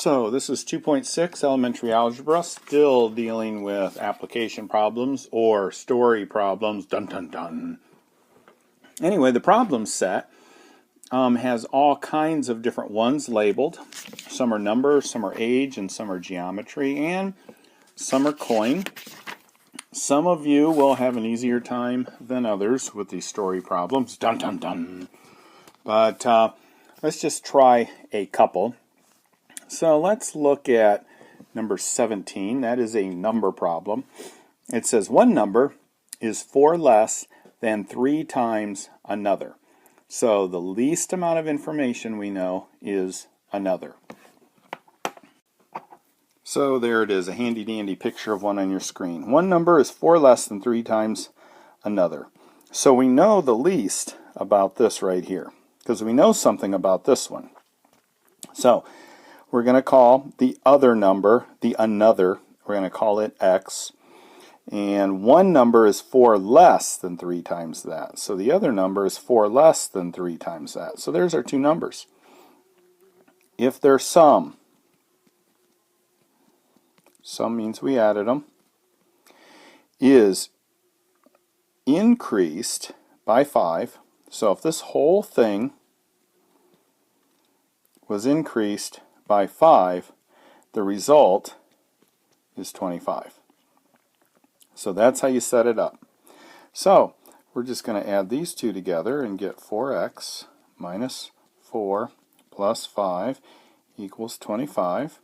So this is 2.6 elementary algebra, still dealing with application problems or story problems. Dun dun dun. Anyway, the problem set has all kinds of different ones labeled. Some are numbers, some are age, and some are geometry, and some are coin. Some of you will have an easier time than others with these story problems. Dun dun dun. But let's just try a couple. So let's look at number 17. That is a number problem. It says one number is 4 less than 3 times another. So the least amount of information we know is another. So there it is, a handy dandy picture of one on your screen. One number is 4 less than 3 times another. So we know the least about this right here, because we know something about this one. So we're going to call the other number, the another, we're going to call it x. And one number is 4 less than 3 times that. So the other number is 4 less than 3 times that. So there's our two numbers. If their sum means we added them, is increased by 5. So if this whole thing was increased by 5, the result is 25. So that's how you set it up. So we're just going to add these two together and get 4x minus 4 plus 5 equals 25.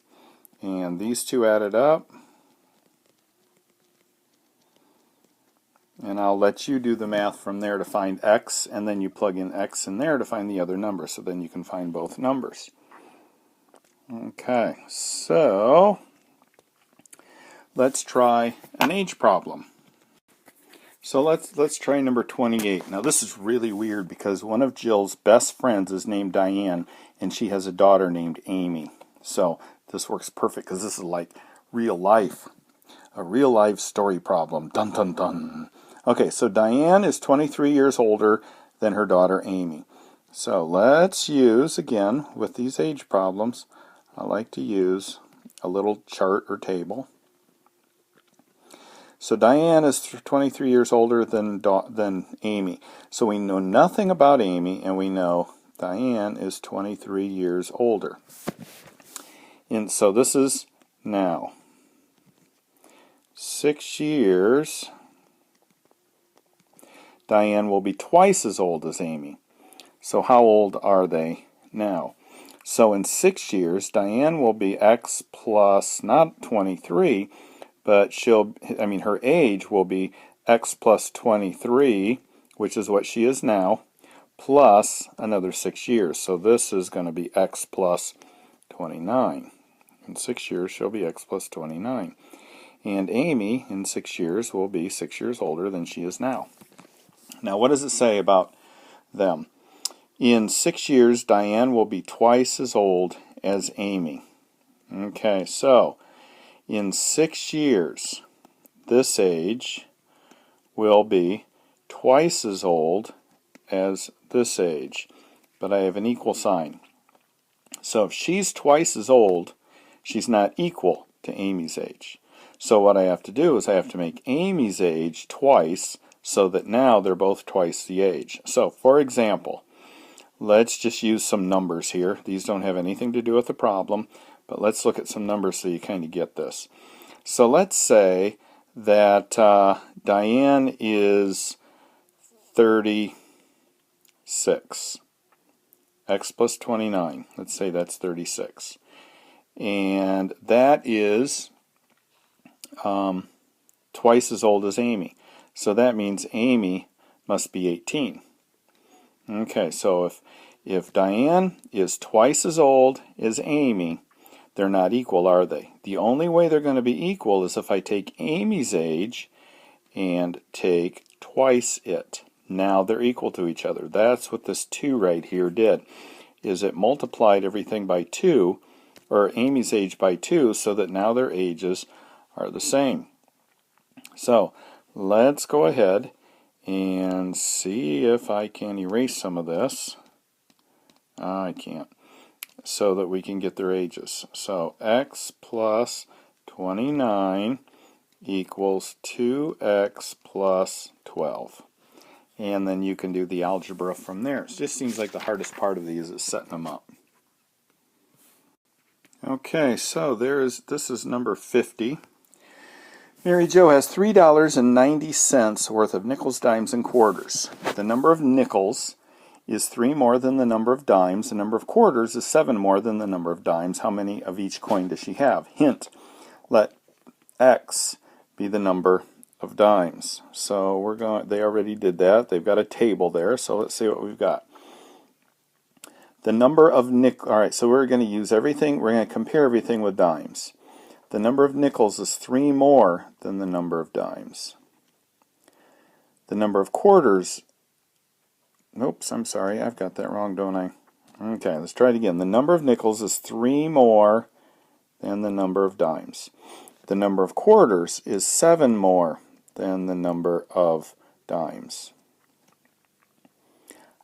And these two added up. And I'll let you do the math from there to find x, and then you plug in x in there to find the other number, so then you can find both numbers. Okay, so let's try an age problem. So let's try number 28. Now this is really weird because one of Jill's best friends is named Diane, and she has a daughter named Amy. So this works perfect because this is like real life, a real life story problem. Dun dun dun. Okay, so Diane is 23 years older than her daughter Amy. So let's use, again, with these age problems, I like to use a little chart or table. So Diane is 23 years older than Amy. So we know nothing about Amy, and we know Diane is 23 years older. And so this is now 6 years. Diane will be twice as old as Amy. So how old are they now? So in 6 years, Diane will be x plus, not 23, but her age will be x plus 23, which is what she is now, plus another 6 years. So this is going to be x plus 29. In 6 years, she'll be x plus 29. And Amy, in 6 years, will be 6 years older than she is now. Now, what does it say about them? In 6 years, Diane will be twice as old as Amy. Okay, so in 6 years, this age will be twice as old as this age. But I have an equal sign. So if she's twice as old, she's not equal to Amy's age. So what I have to do is I have to make Amy's age twice, so that now they're both twice the age. So for example, let's just use some numbers here. These don't have anything to do with the problem, but let's look at some numbers so you kind of get this. So let's say that Diane is 36. X plus 29. Let's say that's 36. And that is twice as old as Amy. So that means Amy must be 18. Okay, so if Diane is twice as old as Amy, they're not equal, are they? The only way they're going to be equal is if I take Amy's age and take twice it. Now they're equal to each other. That's what this 2 right here did, is it multiplied everything by 2, or Amy's age by 2, so that now their ages are the same. So let's go ahead and see if I can erase some of this. I can't. so that we can get their ages. So x plus 29 equals 2x plus 12. And then you can do the algebra from there. It just seems like the hardest part of these is setting them up. Okay, so this is number 50. Mary Jo has $3.90 worth of nickels, dimes, and quarters. The number of nickels is 3 more than the number of dimes. The number of quarters is 7 more than the number of dimes. How many of each coin does she have? Hint, let x be the number of dimes. So they already did that. They've got a table there, so let's see what we've got. The number of alright, so we're going to use everything, we're going to compare everything with dimes. The number of nickels is 3 more than the number of dimes. The number of quarters, oops, I'm sorry, I've got that wrong, don't I? Okay, let's try it again. The number of nickels is 3 more than the number of dimes. The number of quarters is 7 more than the number of dimes.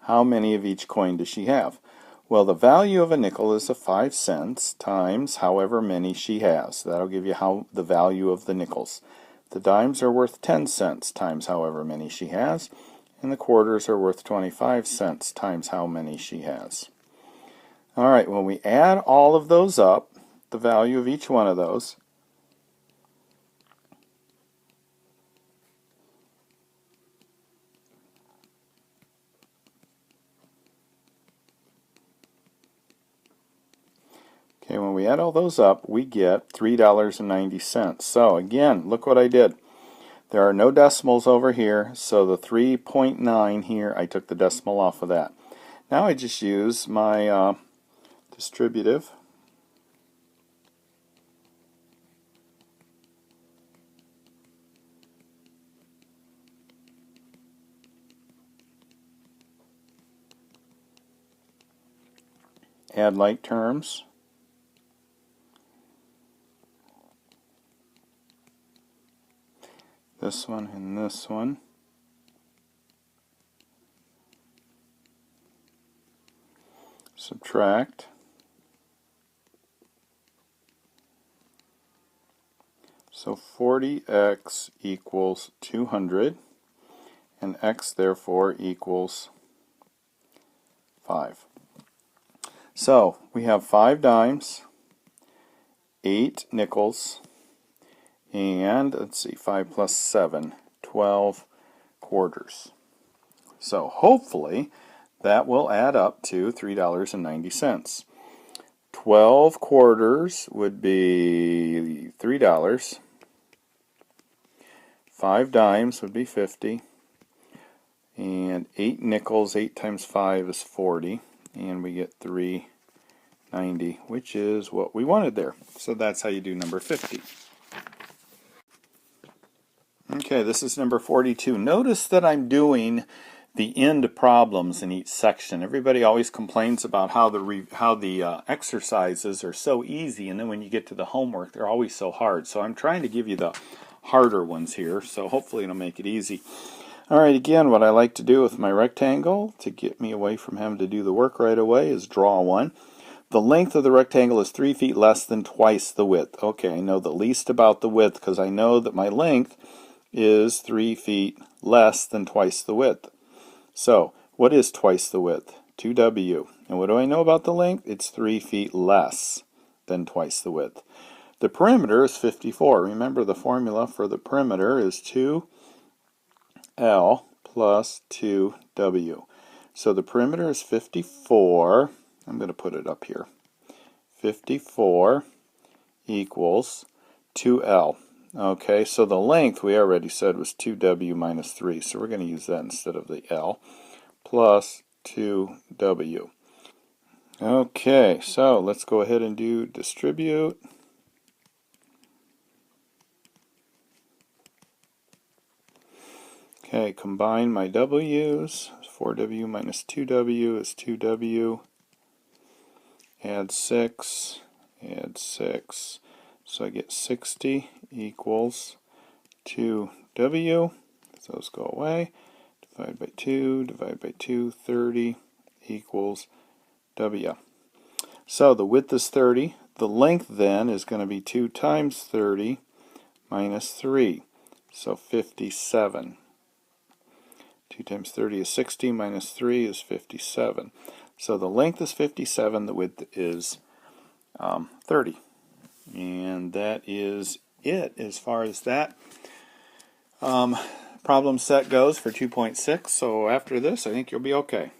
How many of each coin does she have? Well, the value of a nickel is 5 cents times however many she has. That'll give you the value of the nickels. The dimes are worth 10 cents times however many she has, and the quarters are worth 25 cents times how many she has. All right, when we add all of those up, the value of each one of those, okay, when we add all those up, we get $3.90. So again, look what I did. There are no decimals over here, so the 3.9 here, I took the decimal off of that. Now I just use my distributive. Add like terms. This one and this one. Subtract. So 40x equals 200, and x therefore equals 5. So we have 5 dimes, 8 nickels, and let's see, 5 plus 7, 12 quarters. So hopefully that will add up to $3.90. 12 quarters would be $3. 5 dimes would be 50. And 8 nickels, 8 times 5 is 40. And we get $3.90, which is what we wanted there. So that's how you do number 50. Okay, this is number 42. Notice that I'm doing the end problems in each section. Everybody always complains about how the exercises are so easy, and then when you get to the homework, they're always so hard. So I'm trying to give you the harder ones here, so hopefully it'll make it easy. All right, again, what I like to do with my rectangle to get me away from having to do the work right away is draw one. The length of the rectangle is 3 feet less than twice the width. Okay, I know the least about the width because I know that my length is 3 feet less than twice the width. So, what is twice the width? 2w. And what do I know about the length? It's 3 feet less than twice the width. The perimeter is 54. Remember, the formula for the perimeter is 2L plus 2W. So the perimeter is 54. I'm going to put it up here. 54 equals 2L. Okay, so the length we already said was 2W minus 3, so we're going to use that instead of the L, plus 2W. Okay, so let's go ahead and do distribute. Okay, combine my W's. 4W minus 2W is 2W. Add 6, add 6. So I get 60 equals 2W. Those go away. Divide by 2, divide by 2, 30 equals W. So the width is 30. The length then is going to be 2 times 30 minus 3. So 57. 2 times 30 is 60, minus 3 is 57. So the length is 57, the width is 30. And that is it as far as that problem set goes for 2.6. So after this, I think you'll be okay.